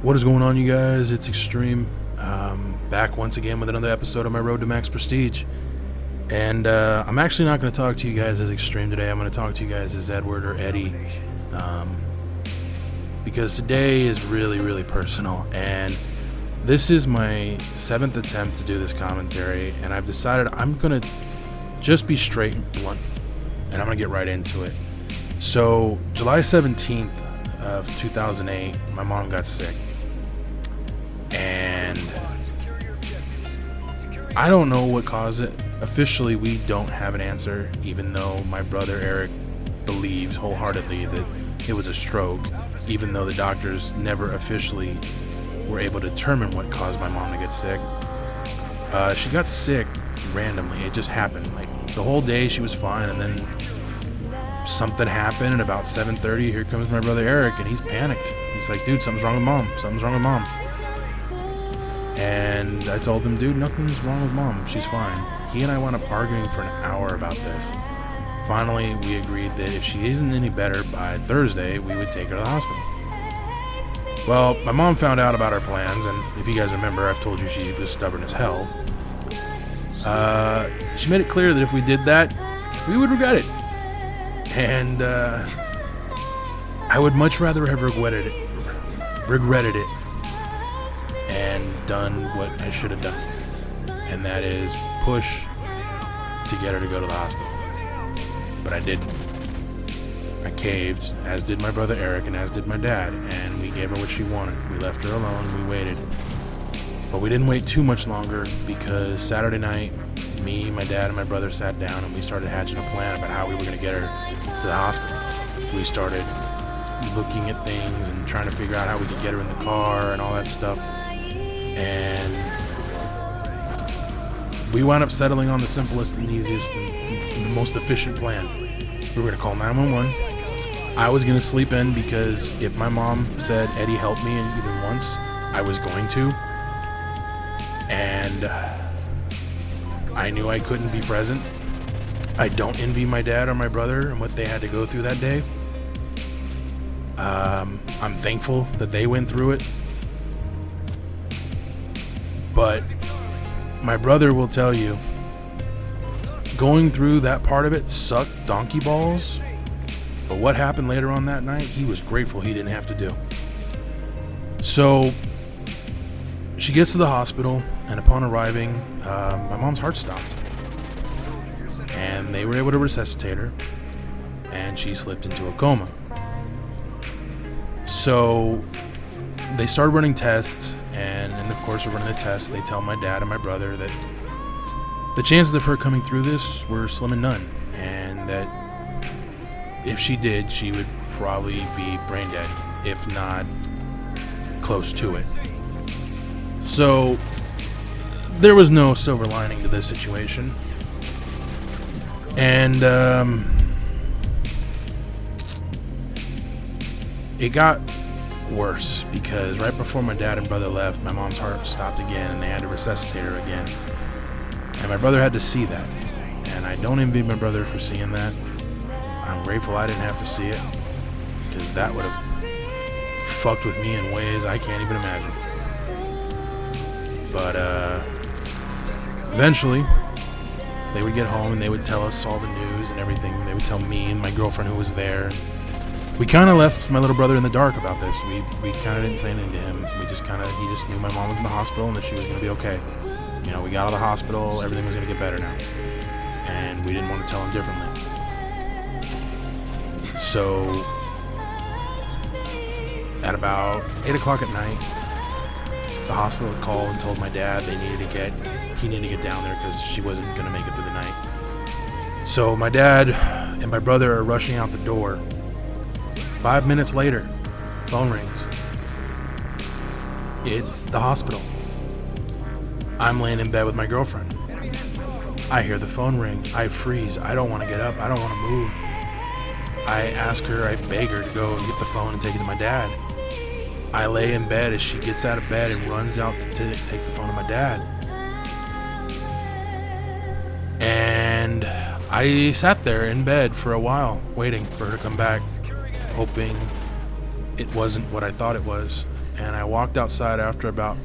What is going on, you guys? It's Extreme, back once again with another episode of my Road to Max Prestige. And I'm actually not going to talk to you guys as Extreme today. I'm going to talk to you guys as Edward or Eddie, because today is really, really personal. And this is my 7th attempt to do this commentary, and I've decided I'm going to just be straight and blunt, and I'm going to get right into it. So, July 17th of 2008, my mom got sick. And I don't know what caused it. Officially, we don't have an answer, even though my brother Eric believes wholeheartedly that it was a stroke, even though the doctors never officially were able to determine what caused my mom to get sick. She got sick randomly. It just happened. Like, the whole day she was fine, and then something happened, and about 7:30, here comes my brother Eric, and he's panicked. He's like, dude, something's wrong with mom. Something's wrong with mom. And I told him, dude, nothing's wrong with mom. She's fine. He and I wound up arguing for an hour about this. Finally, we agreed that if she isn't any better by Thursday, we would take her to the hospital. Well, my mom found out about our plans, and if you guys remember, I've told you she was stubborn as hell. She made it clear that if we did that, we would regret it. And I would much rather have regretted it and done what I should have done, and that is push to get her to go to the hospital. But I didn't. I caved, as did my brother Eric and as did my dad, and we gave her what she wanted. We left her alone, we waited. But we didn't wait too much longer, because Saturday night, me, my dad, and my brother sat down and we started hatching a plan about how we were going to get her to the hospital. We started looking at things and trying to figure out how we could get her in the car and all that stuff. And we wound up settling on the simplest and easiest and the most efficient plan. We were going to call 911. I was going to sleep in, because if my mom said, Eddie, help me, and even once, I was going to. And I knew I couldn't be present. I don't envy my dad or my brother and what they had to go through that day. I'm thankful that they went through it. But my brother will tell you, going through that part of it sucked donkey balls. But what happened later on that night, he was grateful he didn't have to do. So she gets to the hospital, and upon arriving, my mom's heart stopped. And they were able to resuscitate her, and she slipped into a coma. So they started running tests, and in the course of running the tests, they tell my dad and my brother that the chances of her coming through this were slim and none, and that if she did, she would probably be brain dead, if not close to it. So there was no silver lining to this situation. And it got worse, because right before my dad and brother left, my mom's heart stopped again, and they had to resuscitate her again. And my brother had to see that. And I don't envy my brother for seeing that. I'm grateful I didn't have to see it, because that would have fucked with me in ways I can't even imagine. But eventually, they would get home and they would tell us all the news and everything. They would tell me and my girlfriend, who was there. We kind of left my little brother in the dark about this. We kind of didn't say anything to him. He just knew my mom was in the hospital and that she was going to be okay. You know, we got out of the hospital, everything was going to get better now. And we didn't want to tell him differently. So, at about 8 o'clock at night, the hospital had called and told my dad he needed to get down there, because she wasn't going to make it through the night. So my dad and my brother are rushing out the door. 5 minutes later, phone rings. It's the hospital. I'm laying in bed with my girlfriend. I hear the phone ring. I freeze. I don't want to get up. I don't want to move. I ask her, I beg her to go and get the phone and take it to my dad. I lay in bed as she gets out of bed and runs out to take the phone to my dad. And I sat there in bed for a while, waiting for her to come back, hoping it wasn't what I thought it was. And I walked outside after about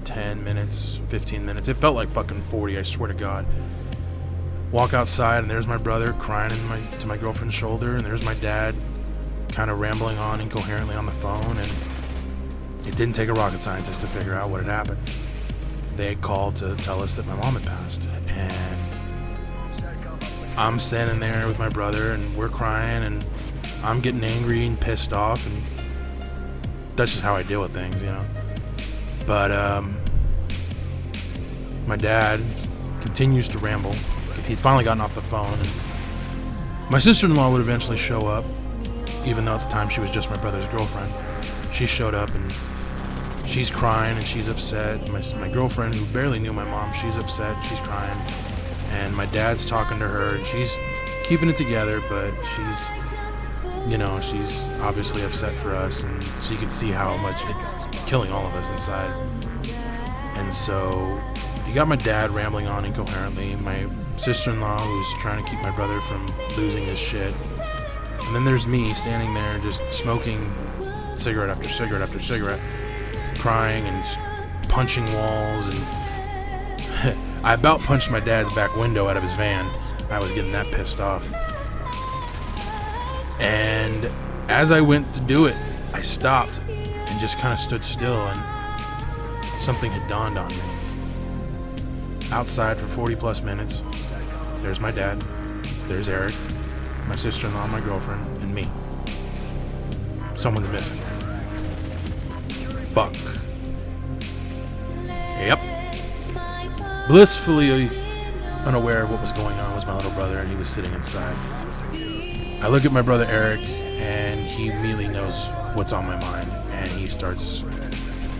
10 minutes, 15 minutes. It felt like fucking 40, I swear to God. Walk outside, and there's my brother crying to my girlfriend's shoulder, and there's my dad kind of rambling on incoherently on the phone. And it didn't take a rocket scientist to figure out what had happened. They had called to tell us that my mom had passed. And I'm standing there with my brother, and we're crying, and I'm getting angry and pissed off, and that's just how I deal with things, you know. But my dad continues to ramble. He'd finally gotten off the phone, and my sister-in-law would eventually show up, even though at the time she was just my brother's girlfriend. She showed up, and she's crying, and she's upset. My girlfriend, who barely knew my mom, she's upset, she's crying. And my dad's talking to her, and she's keeping it together, but she's obviously upset for us, and she could see how much it's killing all of us inside. And so you got my dad rambling on incoherently, my sister-in-law who's trying to keep my brother from losing his shit, and then there's me standing there just smoking cigarette after cigarette after cigarette, crying and punching walls, and I about punched my dad's back window out of his van. I was getting that pissed off. And as I went to do it, I stopped and just kind of stood still, and something had dawned on me. Outside for 40 plus minutes, there's my dad, there's Eric, my sister-in-law, my girlfriend, and me. Someone's missing. Fuck. Yep. Blissfully unaware of what was going on was my little brother, and he was sitting inside. I look at my brother Eric, and he immediately knows what's on my mind, and he starts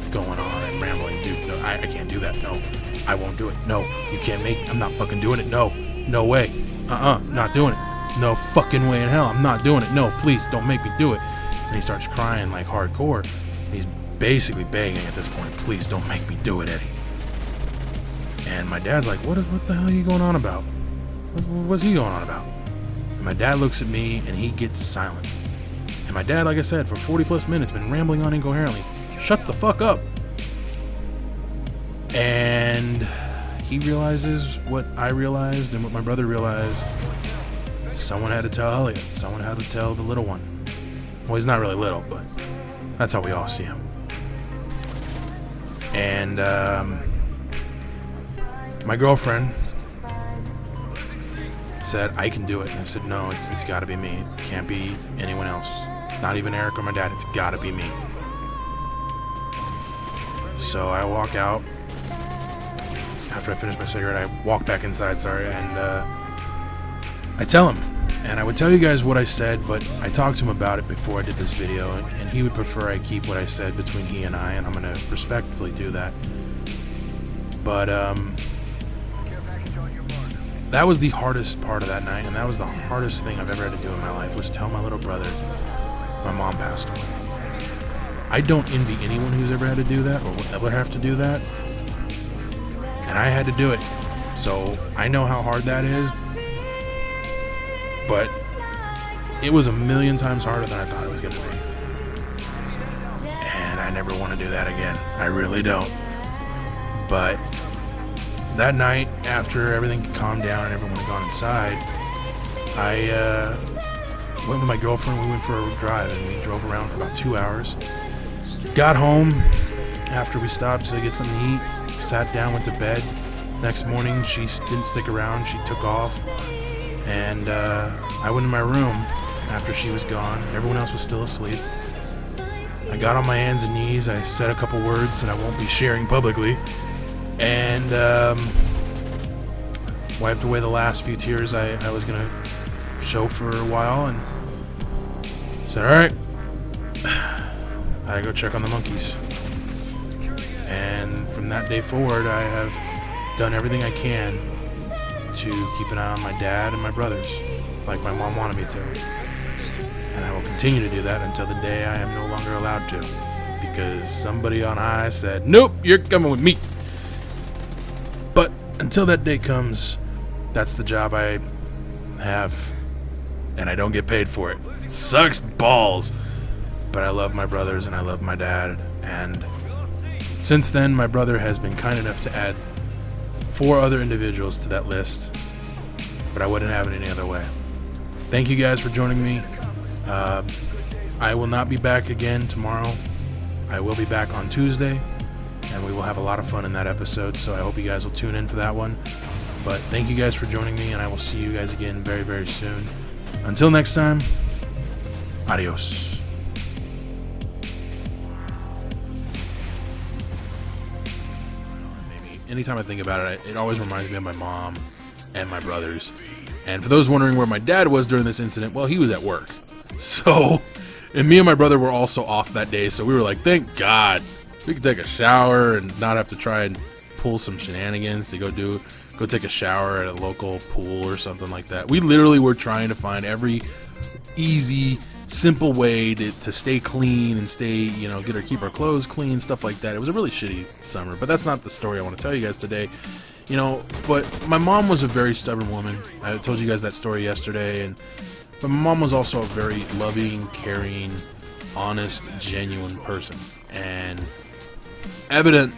going on and rambling. Dude, no, I can't do that. No, I won't do it. No, you can't make. I'm not fucking doing it. No way. Not doing it. No fucking way in hell. I'm not doing it. No, please don't make me do it. And he starts crying like hardcore. He's basically begging at this point, please don't make me do it, Eddie. And my dad's like, what the hell are you going on about? What's he going on about? And my dad looks at me, and he gets silent. And my dad, like I said, for 40 plus minutes, been rambling on incoherently, shuts the fuck up. And he realizes what I realized and what my brother realized. Someone had to tell Elliot. Someone had to tell the little one. Well, he's not really little, but that's how we all see him. And my girlfriend said, I can do it. And I said, no, it's got to be me. It can't be anyone else. Not even Eric or my dad. It's got to be me. So I walk out. After I finish my cigarette, I walk back inside, and I tell him. And I would tell you guys what I said, but I talked to him about it before I did this video, and he would prefer I keep what I said between he and I, and I'm going to respectfully do that. But that was the hardest part of that night, and that was the hardest thing I've ever had to do in my life, was tell my little brother my mom passed away. I don't envy anyone who's ever had to do that or will ever have to do that, and I had to do it. So I know how hard that is, but it was a million times harder than I thought it was going to be. And I never want to do that again. I really don't. But that night, after everything calmed down and everyone had gone inside, I went with my girlfriend. We went for a drive, and we drove around for about 2 hours. Got home after we stopped to get something to eat, sat down, went to bed. Next morning, she didn't stick around. She took off. And I went in my room after she was gone. Everyone else was still asleep. I got on my hands and knees. I said a couple words that I won't be sharing publicly. And wiped away the last few tears I was going to show for a while. And said, all right, I gotta go check on the monkeys. And from that day forward, I have done everything I can to keep an eye on my dad and my brothers, like my mom wanted me to. And I will continue to do that until the day I am no longer allowed to, because somebody on high said, nope, you're coming with me. But until that day comes, that's the job I have, and I don't get paid for it. It sucks balls. but I love my brothers and I love my dad. And since then, my brother has been kind enough to add 4 other individuals to that list, but I wouldn't have it any other way. Thank you guys for joining me. I will not be back again tomorrow. I will be back on Tuesday, and we will have a lot of fun in that episode, so I hope you guys will tune in for that one. But thank you guys for joining me, and I will see you guys again very, very soon. Until next time, adios. Anytime I think about it, it always reminds me of my mom and my brothers. And for those wondering where my dad was during this incident, well, he was at work. So, and me and my brother were also off that day, so we were like, thank God we could take a shower and not have to try and pull some shenanigans to go take a shower at a local pool or something like that. We literally were trying to find every easy, simple way to stay clean and stay, keep our clothes clean, stuff like that. It was a really shitty summer, but that's not the story I want to tell you guys today. But my mom was a very stubborn woman. I told you guys that story yesterday, but my mom was also a very loving, caring, honest, genuine person. And evident